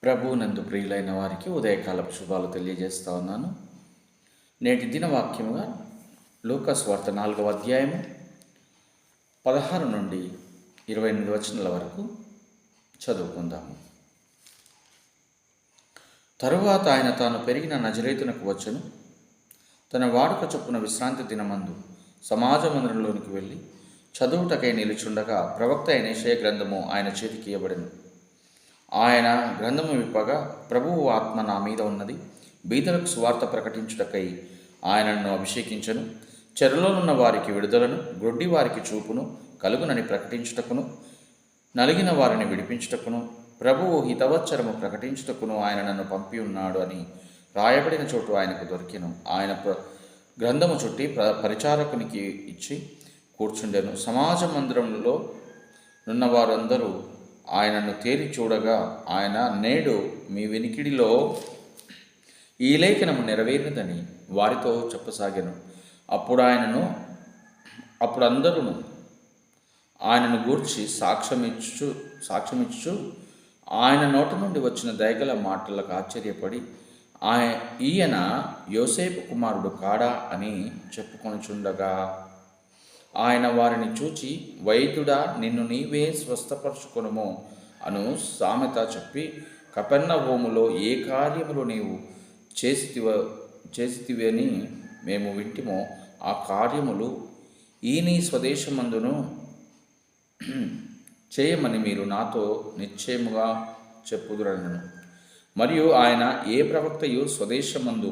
ప్రభువునందు ప్రియులైన వారికి ఉదయకాలపు శుభాలు తెలియజేస్తా ఉన్నాను. నేటి దిన వాక్యముగా లూకాసు వార్త 4వ అధ్యాయము 16 నుండి 28 వచనాల వరకు చదువుకుందాము. తరువాత ఆయన తాను పెరిగిన నజరేతునకు వచ్చెను. తన వాడుక చొప్పున విశ్రాంతి దినమందు సమాజ మందిరంలోనికి వెళ్ళి చదువుటకై నిలుచుండగా ప్రవక్త అయిన యెషయా గ్రంథము ఆయన చేతికి ఇవ్వబడెను. ఆయన గ్రంథము విప్పగా, ప్రభువు ఆత్మ నా మీద ఉన్నది, బీదలకు సువార్త ప్రకటించుటకై ఆయనను అభిషేకించను, చెరలోనున్న వారికి విడుదలను, గ్రొడ్డి వారికి చూపును కలుగునని ప్రకటించుటకును, నలిగిన వారిని విడిపించుటకును, ప్రభువు హితవచ్చరము ప్రకటించుటకును ఆయన నన్ను పంపి ఉన్నాడు అని రాయబడిన చోటు ఆయనకు దొరికెను. ఆయన గ్రంథము చుట్టి పరిచారకునికి ఇచ్చి కూర్చుండెను. సమాజ మందిరంలో నున్న వారందరూ ఆయనను తేరి చూడగా, ఆయన నేడు మీ వినికిడిలో ఈ లేఖనము నెరవేరినదని వారితో చెప్పసాగాను. అప్పుడు అందరూ ఆయనను గూర్చి సాక్ష్యమిచ్చు ఆయన నోట నుండి వచ్చిన దయగల మాటలకు ఆశ్చర్యపడి, ఈయన యోసేపు కుమారుడు కాడా అని చెప్పుకొనుచుండగా, ఆయన వారిని చూచి, వైద్యుడా, నిన్ను నీవే స్వస్థపరచుకొనుము అను సామెత చెప్పి, కపెర్నహూములో ఏ కార్యములు నీవు చేసితివని మేము వింటిమో ఆ కార్యములు ఈ నీ స్వదేశమందును చేయమని మీరు నాతో నిశ్చయముగా చెప్పుదురనను. మరియు ఆయన ఏ ప్రవక్తయు స్వదేశమందు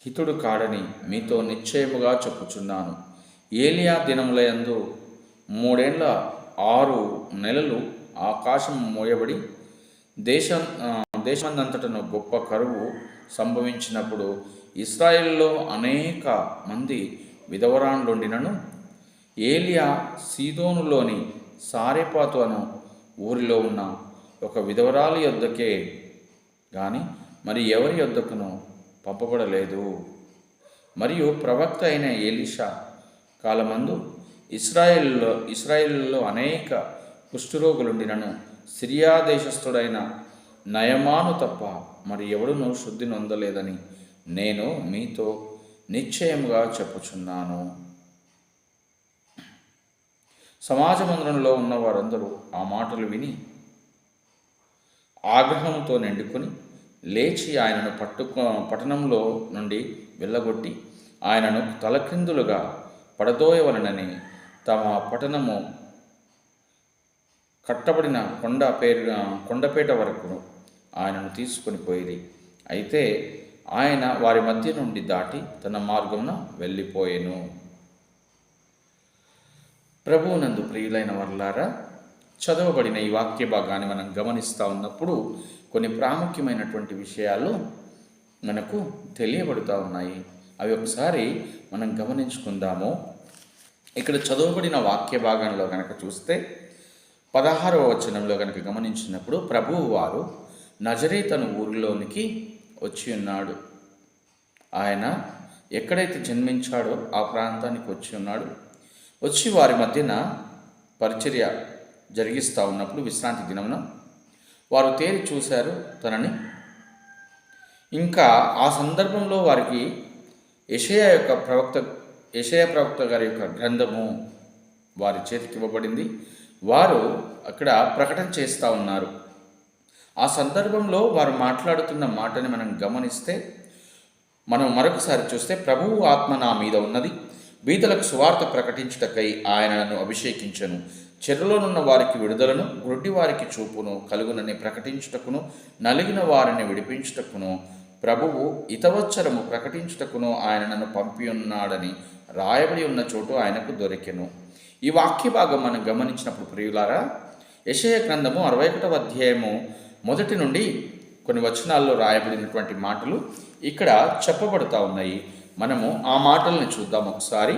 హితుడు కాడని మీతో నిశ్చయముగా చెప్పుచున్నాను. ఏలియా దినములయందు 3 ఏళ్ల 6 నెలలు ఆకాశం మోయబడి దేశమందంతటను గొప్ప కరువు సంభవించినప్పుడు ఇశ్రాయేలులో అనేక మంది విధవరాండ్లుండినను, ఏలియా సీదోనులోని సారెపాతు అను ఊరిలో ఉన్న ఒక విధవరాలి యొద్దకే గాని మరి ఎవరి యొద్దకును పంపబడలేదు. మరియు ప్రవక్త అయిన ఎలీషా కాలమందు ఇశ్రాయేలులో అనేక కుష్ఠరోగులుండినను, సిరియా దేశస్థుడైన నయమాను తప్ప మరి ఎవడునూ శుద్ధి నొందలేదని నేను మీతో నిశ్చయముగా చెప్పుచున్నాను. సమాజ మందిరంలో ఉన్న వారందరూ ఆ మాటలు విని ఆగ్రహంతో నిండుకొని లేచి ఆయనను పట్టణంలో నుండి వెళ్ళగొట్టి ఆయనను తలక్రిందులుగా పడదోయవలనని తమ పట్టణము కట్టబడిన కొండపేట వరకు ఆయనను తీసుకొని పోయిరి. అయితే ఆయన వారి మధ్య నుండి దాటి తన మార్గమున వెళ్ళిపోయెను. ప్రభువునందు ప్రియులైన వారలారా, చదవబడిన ఈ వాక్య భాగాన్ని మనం గమనిస్తూ ఉన్నప్పుడు కొన్ని ప్రాముఖ్యమైనటువంటి విషయాలు మనకు తెలియబడుతూ ఉన్నాయి. అవి ఒకసారి మనం గమనించుకుందాము. ఇక్కడ చదవబడిన వాక్య భాగంలో కనుక చూస్తే 16వ వచనంలో కనుక గమనించినప్పుడు, ప్రభువు వారు నజరేతను ఊరిలోనికి వచ్చి ఉన్నాడు. ఆయన ఎక్కడైతే జన్మించాడో ఆ ప్రాంతానికి వచ్చి ఉన్నాడు. వచ్చి వారి మధ్యన పరిచర్య జరిగిస్తూ ఉన్నప్పుడు విశ్రాంతి దినమున వారు తేరి చూశారు తనని. ఇంకా ఆ సందర్భంలో వారికి యెషయా ప్రవక్త గారి యొక్క గ్రంథము వారి చేతికి ఇవ్వబడింది. వారు అక్కడ ప్రకటన చేస్తూ ఉన్నారు. ఆ సందర్భంలో వారు మాట్లాడుతున్న మాటని మనం గమనిస్తే, మనం మరొకసారి చూస్తే, ప్రభువు ఆత్మ నా మీద ఉన్నది, బీదలకు సువార్త ప్రకటించుటకై ఆయన నన్ను అభిషేకించను, చెరలోనున్న వారికి విడుదలను, గ్రొడ్డి వారికి చూపును కలుగునని ప్రకటించుటకును, నలిగిన వారిని విడిపించుటకును, ప్రభువు హితవచ్చరము ప్రకటించుటకును ఆయన నన్ను పంపి ఉన్నాడని రాయబడి ఉన్న చోటు ఆయనకు దొరికెను. ఈ వాక్య భాగం మనం గమనించినప్పుడు ప్రియులారా, యెషయా గ్రంథము 61వ అధ్యాయము 1 నుండి కొన్ని వచనాల్లో రాయబడినటువంటి మాటలు ఇక్కడ చెప్పబడుతూ ఉన్నాయి. మనము ఆ మాటల్ని చూద్దాం ఒకసారి.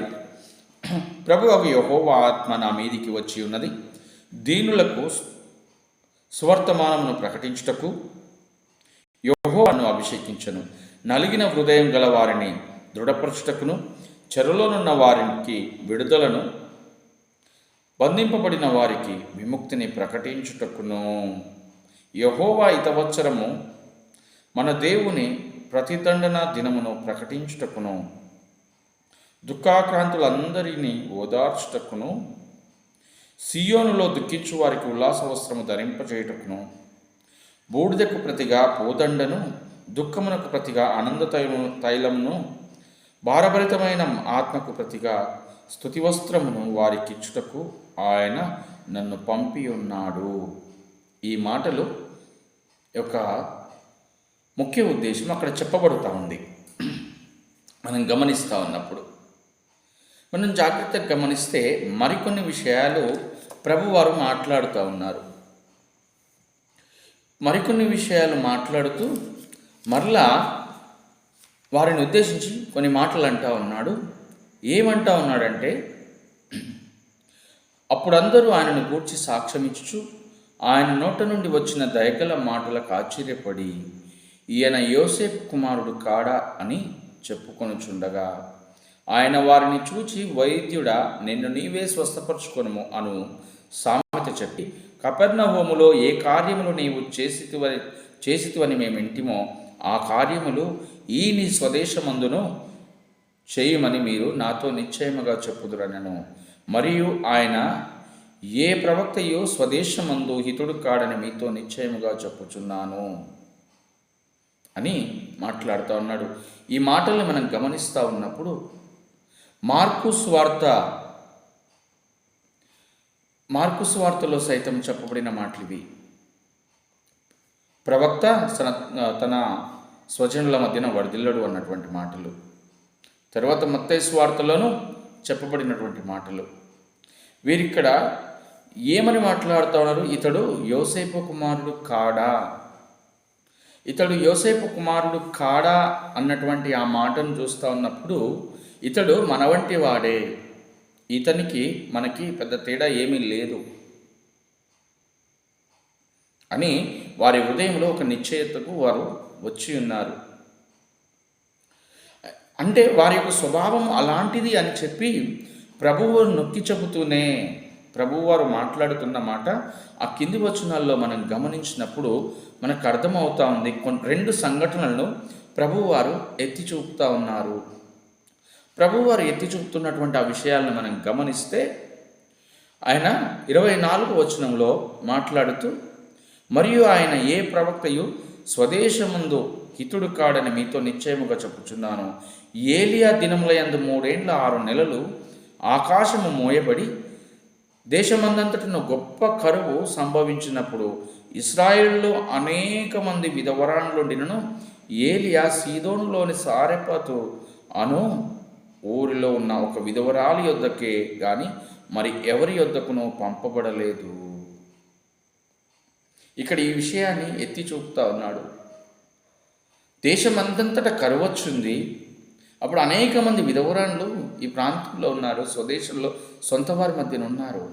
ప్రభువు యెహోవా ఆత్మ నా మీదికి వచ్చి ఉన్నది, దీనులకు సువర్తమానమును ప్రకటించుటకు యెహోవాను అభిషేకించను, నలిగిన హృదయం గల వారిని దృఢపరచుటకును, చెరలోనున్న వారికి విడుదలను, బంధింపబడిన వారికి విముక్తిని ప్రకటించుటకును. యెహోవా హితవత్సరము మన దేవుని ప్రతిదండన దినమును ప్రకటించుటకును, దుఃఖాక్రాంతులందరినీ ఓదార్చుటకును, సియోనులో దుఃఖించు వారికి ఉల్లాస వస్త్రము ధరింపజేయుటకును, బూడిదకు ప్రతిగా పూదండను, దుఃఖమునకు ప్రతిగా ఆనంద తైలమును, భారభరితమైన ఆత్మకు ప్రతిగా స్తుతి వస్త్రమును వారికిచ్చుటకు ఆయన నన్ను పంపి ఉన్నాడు. ఈ మాటలు యొక్క ముఖ్య ఉద్దేశం అక్కడ చెప్పబడుతూ ఉంది. మనం గమనిస్తూ ఉన్నప్పుడు మనం జాగ్రత్తగా గమనిస్తే మరికొన్ని విషయాలు ప్రభువారు మాట్లాడుతూ ఉన్నారు. మరికొన్ని విషయాలు మాట్లాడుతూ మరలా వారిని ఉద్దేశించి కొన్ని మాటలు అంటూ ఉన్నాడు. ఏమంటా ఉన్నాడంటే, అప్పుడందరూ ఆయనను గూర్చి సాక్ష్యమిచ్చు ఆయన నోట నుండి వచ్చిన దయగల మాటలకు ఆశ్చర్యపడి, ఈయన యోసేపు కుమారుడు కాడా అని చెప్పుకొనుచుండగా, ఆయన వారిని చూచి, వైద్యుడా, నిన్ను నీవే స్వస్థపరచుకొనుము అను సామెత చెప్పి, కపెర్నహూములో ఏ కార్యములు నీవు చేసితివని మేము వింటిమో ఆ కార్యములు ఈ నీ స్వదేశమందును చేయమని మీరు నాతో నిశ్చయముగా చెప్పుదురనెను. మరియు ఆయన, ఏ ప్రవక్తయో స్వదేశమందు హితుడు కాడని మీతో నిశ్చయముగా చెప్పుచున్నాను అని మాట్లాడుతూ ఉన్నాడు. ఈ మాటల్ని మనం గమనిస్తూ ఉన్నప్పుడు మార్కు సువార్తలో సైతం చెప్పబడిన మాటలు ఇవి. ప్రవక్త తన స్వజనుల మధ్యన వర్ధిల్లడు అన్నటువంటి మాటలు. తర్వాత మత్తయి సువార్తలోనూ చెప్పబడినటువంటి మాటలు. వీరిక్కడ ఏమని మాట్లాడుతూ ఉన్నారు? ఇతడు యోసేపు కుమారుడు కాడా, ఇతడు యోసేపు కుమారుడు కాడా అన్నటువంటి ఆ మాటను చూస్తూ ఉన్నప్పుడు, ఇతడు మన వంటి వాడే, ఇతనికి మనకి పెద్ద తేడా ఏమీ లేదు అని వారి హృదయంలో ఒక నిశ్చయతకు వారు వచ్చి ఉన్నారు. అంటే వారి యొక్క స్వభావం అలాంటిది అని చెప్పి ప్రభువు నొక్కి చెబుతూనే ప్రభువారు మాట్లాడుతున్న మాట ఆ కింది వచనాల్లో మనం గమనించినప్పుడు మనకు అర్థమవుతా ఉంది. రెండు సంఘటనలను ప్రభువారు ఎత్తి చూపుతూ ఉన్నారు. ప్రభువారు ఎత్తి చూపుతున్నటువంటి ఆ విషయాలను మనం గమనిస్తే, ఆయన 24వ వచనంలో మాట్లాడుతూ, మరియు ఆయన, ఏ ప్రవక్తయు స్వదేశమందు హితుడు కాడని మీతో నిశ్చయముగా చెప్పుచున్నాను. ఏలియా దినములయందు 3 ఏండ్ల 6 నెలలు ఆకాశము మోయబడి దేశమందంతటిన గొప్ప కరువు సంభవించినప్పుడు ఇశ్రాయేలులో అనేక మంది విధవరాండ్లుండినను ఏలియా సీదోనులోని సారెపతు అను ఊరిలో ఉన్న ఒక విధవరాలి యొద్దకే గాని మరి ఎవరి యొద్దకునో పంపబడలేదు. ఇక్కడ ఈ విషయాన్ని ఎత్తి చూపుతా ఉన్నాడు. దేశమంతంతటా కరువు వచ్చింది. అప్పుడు అనేక మంది విధవరాండ్లు ఈ ప్రాంతంలో ఉన్నారు, స్వదేశంలో సొంత వారి మధ్యన ఉన్నారు.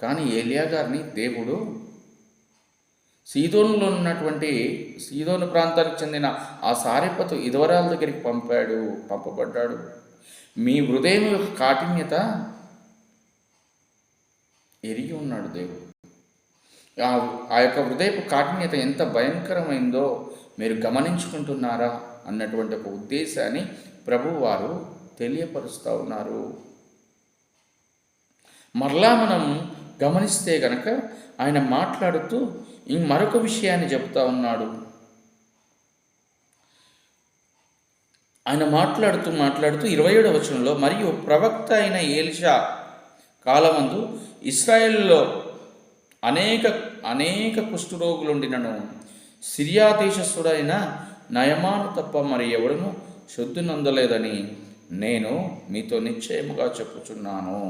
కానీ ఏలియా గారిని దేవుడు సీదోనులో ఉన్నటువంటి సీదోను ప్రాంతానికి చెందిన ఆ సారెపతు విధవరాల దగ్గరికి పంపబడ్డాడు. మీ హృదయం యొక్క కాఠిన్యత ఎరిగి ఉన్నాడు దేవుడు. ఆ యొక్క హృదయపు కాఠిన్యత ఎంత భయంకరమైందో మీరు గమనించుకుంటున్నారా అన్నటువంటి ఒక ఉద్దేశాన్ని ప్రభువు వారు తెలియపరుస్తూ ఉన్నారు. మరలా మనం గమనిస్తే గనక ఆయన మాట్లాడుతూ మరొక విషయాన్ని చెబుతూ ఉన్నాడు. ఆయన మాట్లాడుతూ 27వ వచనంలో, మరియు ప్రవక్త అయిన ఎలీషా కాలమందు ఇశ్రాయేలులో అనేక కుష్ఠరోగులుండినను సిరియా దేశస్థుడైన నయమాను తప్ప మరి ఎవడును శుద్ధి నొందలేదని నేను మీతో నిశ్చయముగా చెప్పుచున్నాను.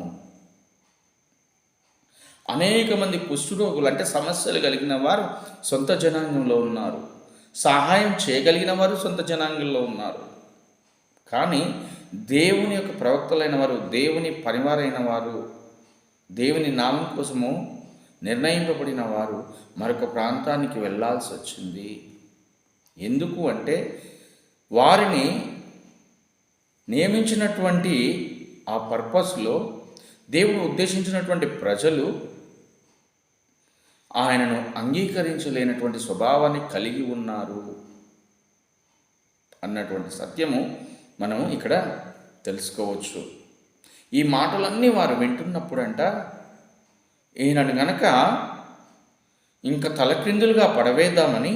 అనేక మంది కుష్ఠరోగులు అంటే సమస్యలు కలిగిన వారు సొంత జనాంగంలో ఉన్నారు, సహాయం చేయగలిగిన వారు సొంత జనాంగంలో ఉన్నారు. కానీ దేవుని యొక్క ప్రవక్తలైన వారు, దేవుని పనివారైన వారు, దేవుని నామం కోసము నిర్ణయింపబడిన వారు మరొక ప్రాంతానికి వెళ్ళాల్సి వచ్చింది. ఎందుకు అంటే వారిని నియమించినటువంటి ఆ పర్పస్లో దేవుడు ఉద్దేశించినటువంటి ప్రజలు ఆయనను అంగీకరించలేనటువంటి స్వభావాన్ని కలిగి ఉన్నారు అన్నటువంటి సత్యము మనము ఇక్కడ తెలుసుకోవచ్చు. ఈ మాటలన్నీ వారు వింటున్నప్పుడంట ఈయనను గనక ఇంకా తలక్రిందులుగా పడవేద్దామని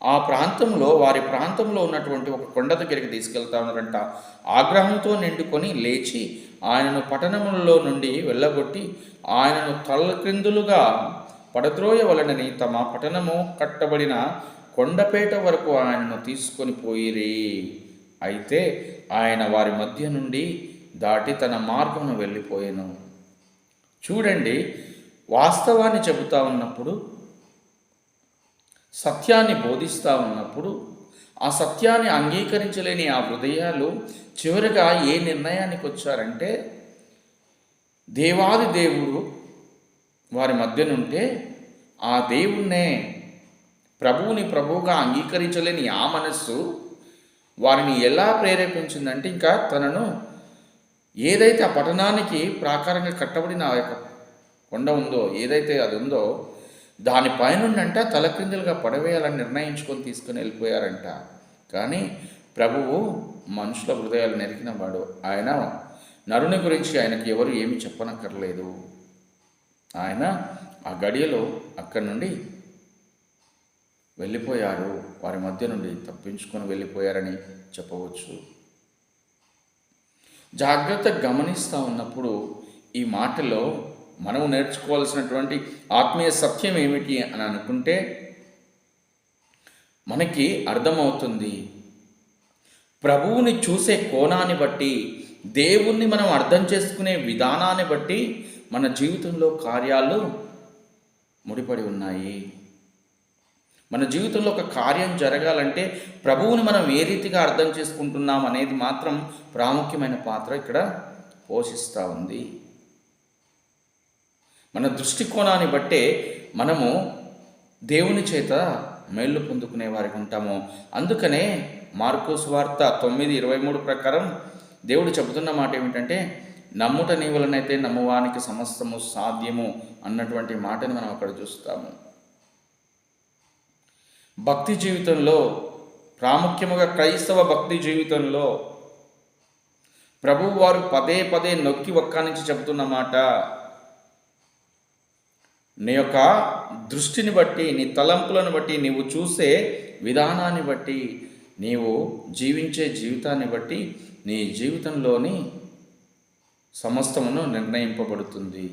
ఆ ప్రాంతంలో వారి ప్రాంతంలో ఉన్నటువంటి ఒక కొండ దగ్గరికి తీసుకెళ్తా ఉన్నారంట. ఆగ్రహంతో నిండుకొని లేచి ఆయనను పట్టణములలో నుండి వెళ్ళగొట్టి ఆయనను తలక్రిందులుగా పడద్రోయవలనని తమ పట్టణము కట్టబడిన కొండపేట వరకు ఆయనను తీసుకొని పోయిరి. అయితే ఆయన వారి మధ్య నుండి దాటి తన మార్గమును వెళ్ళిపోయాను. చూడండి, వాస్తవాన్ని చెబుతా ఉన్నప్పుడు, సత్యాన్ని బోధిస్తూ ఉన్నప్పుడు ఆ సత్యాన్ని అంగీకరించలేని ఆ హృదయాలు చివరిగా ఏ నిర్ణయానికి వచ్చారంటే, దేవాది దేవుడు వారి మధ్యనుంటే ఆ దేవుణ్ణే ప్రభువుని ప్రభువుగా అంగీకరించలేని ఆ మనస్సు వారిని ఎలా ప్రేరేపించిందంటే, ఇంకా తనను ఏదైతే ఆ పట్టణానికి ప్రాకారంగా కట్టబడిన ఆ యొక్క కొండ ఉందో, ఏదైతే అది ఉందో దానిపైనుండంట తలక్రిందులుగా పడవేయాలని నిర్ణయించుకొని తీసుకుని వెళ్ళిపోయారంట. కానీ ప్రభువు మనుషుల హృదయాలు నెరికిన వాడు. ఆయన నరుని గురించి ఆయనకి ఎవరు ఏమి చెప్పనక్కర్లేదు. ఆయన ఆ గడియలో అక్కడి నుండి వెళ్ళిపోయారు, వారి మధ్య నుండి తప్పించుకొని వెళ్ళిపోయారని చెప్పవచ్చు. జాగ్రత్తగా గమనిస్తూ ఉన్నప్పుడు ఈ మాటలో మనము నేర్చుకోవాల్సినటువంటి ఆత్మీయ సత్యం ఏమిటి అని అనుకుంటే మనకి అర్థమవుతుంది. ప్రభువుని చూసే కోణాన్ని బట్టి, దేవుణ్ణి మనం అర్థం చేసుకునే విధానాన్ని బట్టి మన జీవితంలో కార్యాలు ముడిపడి ఉన్నాయి. మన జీవితంలో ఒక కార్యం జరగాలంటే ప్రభువుని మనం ఏ రీతిగా అర్థం చేసుకుంటున్నాం అనేది మాత్రం ప్రాముఖ్యమైన పాత్ర ఇక్కడ పోషిస్తూ ఉంది. మన దృష్టికోణాన్ని బట్టే మనము దేవుని చేత మేళ్ళు పొందుకునే వారికి ఉంటాము. అందుకనే మార్కు సువార్త 9:23 ప్రకారం దేవుడు చెబుతున్న మాట ఏమిటంటే, నమ్ముట నీ వలనైతే నమ్మువానికి సమస్తము సాధ్యము అన్నటువంటి మాటని మనం అక్కడ చూస్తాము. భక్తి జీవితంలో, ప్రాముఖ్యముగా క్రైస్తవ భక్తి జీవితంలో ప్రభువు వారు పదే పదే నొక్కి ఒక్కానించి చెబుతున్న మాట, నీ యొక్క దృష్టిని బట్టి, నీ తలంపులను బట్టి, నీవు చూసే విధానాన్ని బట్టి, నీవు జీవించే జీవితాన్ని బట్టి నీ జీవితంలోని సమస్తమును నిర్ణయింపబడుతుంది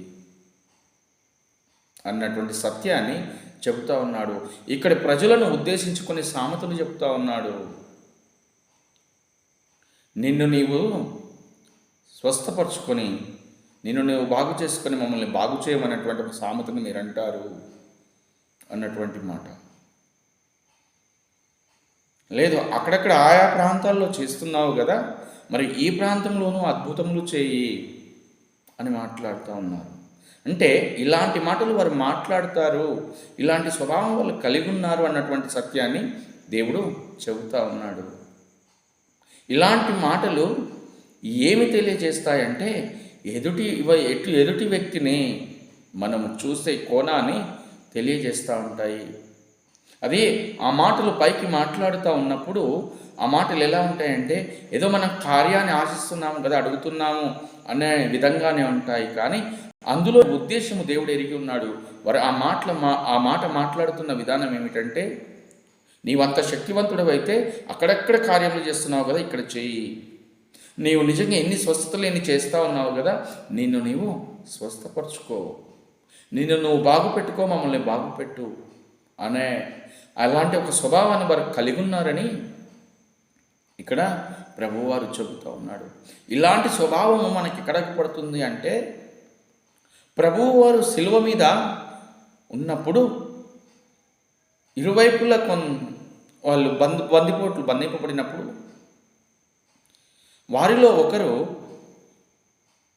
అన్నటువంటి సత్యాన్ని చెబుతా ఉన్నాడు. ఇక్కడ ప్రజలను ఉద్దేశించుకొని సామెతలు చెప్తా ఉన్నాడు. నిన్ను నీవు స్వస్థపరచుకొని, నిన్ను నువ్వు బాగు చేసుకొని మమ్మల్ని బాగు చేయమన్నటువంటి ఒక సామెతను మీరు అంటారు అన్నటువంటి మాట. లేదు, అక్కడక్కడ ఆయా ప్రాంతాల్లో చేస్తున్నావు కదా, మరి ఈ ప్రాంతంలోనూ అద్భుతములు చేయి అని మాట్లాడుతూ ఉన్నారు. అంటే ఇలాంటి మాటలు వారు మాట్లాడతారు, ఇలాంటి స్వభావం వాళ్ళు కలిగి ఉన్నారు అన్నటువంటి సత్యాన్ని దేవుడు చెబుతూ ఉన్నాడు. ఇలాంటి మాటలు ఏమి తెలియజేస్తాయంటే, ఎదుటి వ్యక్తిని మనం చూసే కోణాన్ని తెలియజేస్తూ ఉంటాయి. అది ఆ మాటలు పైకి మాట్లాడుతూ ఉన్నప్పుడు ఆ మాటలు ఎలా ఉంటాయంటే, ఏదో మనం కార్యాన్ని ఆశిస్తున్నాము కదా, అడుగుతున్నాము అనే విధంగానే ఉంటాయి. కానీ అందులో ఉద్దేశము దేవుడు ఎరిగి ఉన్నాడు. వారు ఆ మాట మాట్లాడుతున్న విధానం ఏమిటంటే, నీవంత శక్తివంతుడు అయితే అక్కడెక్కడ కార్యములు చేస్తున్నావు కదా, ఇక్కడ చెయ్యి. నీవు నిజంగా ఎన్ని స్వస్థతలు ఎన్ని చేస్తూ ఉన్నావు కదా, నిన్ను నీవు స్వస్థపరచుకో, నిన్ను నువ్వు బాగుపెట్టుకో, మమ్మల్ని బాగుపెట్టు అనే అలాంటి ఒక స్వభావాన్ని వారు కలిగి ఉన్నారని ఇక్కడ ప్రభువారు చెబుతూ ఉన్నాడు. ఇలాంటి స్వభావము మనకి ఎక్కడికి పడుతుంది అంటే, ప్రభువారు శిలువ మీద ఉన్నప్పుడు ఇరువైపులా వాళ్ళు బంధింపబడినప్పుడు వారిలో ఒకరు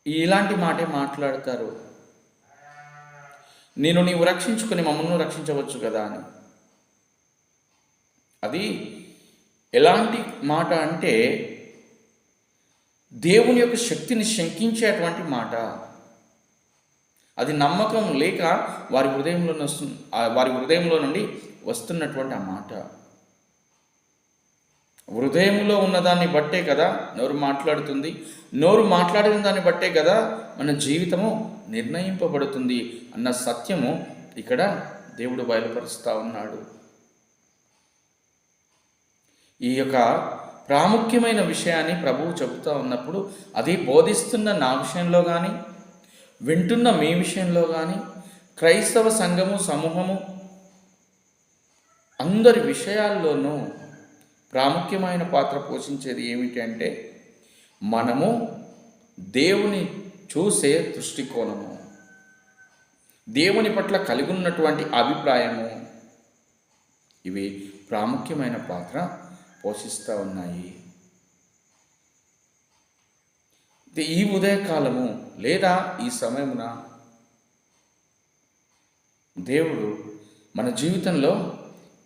ఇలాంటి మాటే మాట్లాడతారు, నీవు రక్షించుకొని మమ్మల్ని రక్షించవచ్చు కదా అని. అది ఎలాంటి మాట అంటే, దేవుని యొక్క శక్తిని శంకించేటువంటి మాట. అది నమ్మకం లేక వారి హృదయంలో నుండి వస్తున్నటువంటి ఆ మాట. హృదయంలో ఉన్నదాన్ని బట్టే కదా నోరు మాట్లాడుతుంది. నోరు మాట్లాడిన దాన్ని బట్టే కదా మన జీవితము నిర్ణయింపబడుతుంది అన్న సత్యము ఇక్కడ దేవుడు బయలుపరుస్తూ ఉన్నాడు. ఈ యొక్క ప్రాముఖ్యమైన విషయాన్ని ప్రభువు చెబుతూ ఉన్నప్పుడు అది బోధిస్తున్న నా విషయంలో కానీ, వింటున్న మీ విషయంలో కానీ, క్రైస్తవ సంఘము సమూహము అందరి విషయాల్లోనూ ప్రాముఖ్యమైన పాత్ర పోషించేది ఏమిటి అంటే మనము దేవుని చూసే దృష్టికోణము, దేవుని పట్ల కలిగి ఉన్నటువంటి అభిప్రాయము, ఇవి ప్రాముఖ్యమైన పాత్ర పోషిస్తూ ఉన్నాయి. ఈ ఉదయకాలము లేదా ఈ సమయమున దేవుడు మన జీవితంలో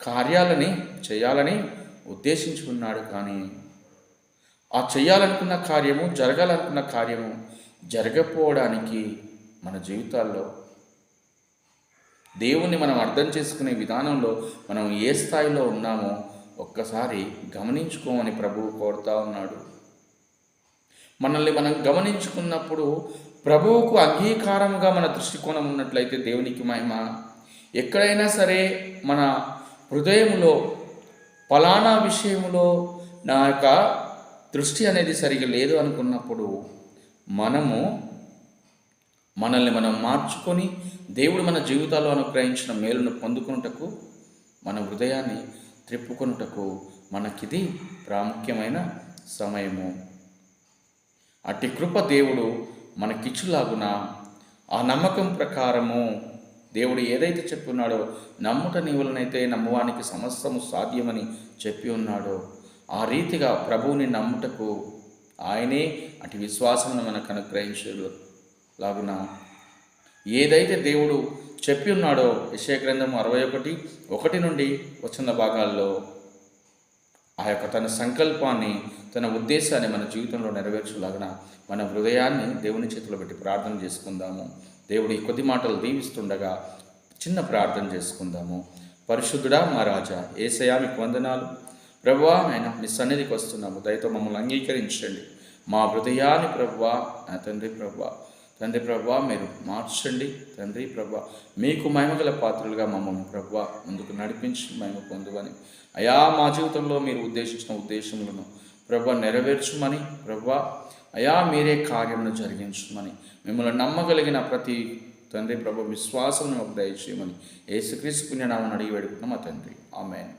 కార్యాలని చేయాలని ఉద్దేశించుకున్నాడు. కానీ ఆ చేయాలనుకున్న కార్యము, జరగాలనుకున్న కార్యము జరగకపోవడానికి మన జీవితాల్లో దేవుణ్ణి మనం అర్థం చేసుకునే విధానంలో మనం ఏ స్థాయిలో ఉన్నామో ఒక్కసారి గమనించుకోమని ప్రభువు కోరుతా ఉన్నాడు. మనల్ని మనం గమనించుకున్నప్పుడు ప్రభువుకు అంగీకారంగా మన దృష్టికోణం ఉన్నట్లయితే దేవునికి మహిమ. ఎక్కడైనా సరే మన హృదయంలో ఫలానా విషయంలో నా యొక్క దృష్టి అనేది సరిగా లేదు అనుకున్నప్పుడు మనల్ని మనం మార్చుకొని దేవుడు మన జీవితాల్లో అనుగ్రహించిన మేలును పొందుకొనుటకు, మన హృదయాన్ని త్రిప్పుకొనుటకు మనకిది ప్రాముఖ్యమైన సమయము. అట్టి కృప దేవుడు మనకిచ్చులాగున ఆ నమ్మకం ప్రకారము దేవుడు ఏదైతే చెప్పి ఉన్నాడో, నమ్ముట నీవులనైతే నమ్మువానికి సమస్తము సాధ్యమని చెప్పి ఉన్నాడో ఆ రీతిగా ప్రభువుని నమ్ముటకు ఆయనే అటు విశ్వాసమును మనకు అనుగ్రహించేలాగున ఏదైతే దేవుడు చెప్పి ఉన్నాడో యెషయా గ్రంథం 61:1 నుండి వచ్చిన భాగాల్లో ఆ యొక్క తన సంకల్పాన్ని, తన ఉద్దేశాన్ని మన జీవితంలో నెరవేర్చులాగిన మన హృదయాన్ని దేవుని చేతిలో పెట్టి ప్రార్థన చేసుకుందాము. దేవుడు ఈ కొద్ది మాటలు దీవిస్తుండగా చిన్న ప్రార్థన చేసుకుందాము. పరిశుద్ధుడా మా రాజా యేసయ్యా మీకు వందనాలు. ప్రభువా నాయన మీ సన్నిధికి వస్తున్నాము, దయతో మమ్మల్ని అంగీకరించండి. మా హృదయాన్ని ప్రభువా నా తండ్రి ప్రభువా మీరు మార్చండి. తండ్రి ప్రభువా మీకు మహిమగల పాత్రలుగా మమ్మల్ని ప్రభువా ముందుకు నడిపించి మహిమ పొందువని, అయా మా జీవితంలో మీరు ఉద్దేశించిన ఉద్దేశములను ప్రభువా నెరవేర్చుమని, ప్రభువా అయా మీరే కార్యమును జరిగించమని, మిమ్మల్ని నమ్మగలిగిన ప్రతి తండ్రి ప్రభు విశ్వాసం మాకు దయచేయమని యేసుక్రీస్తు పుణ్యనామమున అడిగి వేడుకుంటున్నాం మా తండ్రి. ఆమేన్.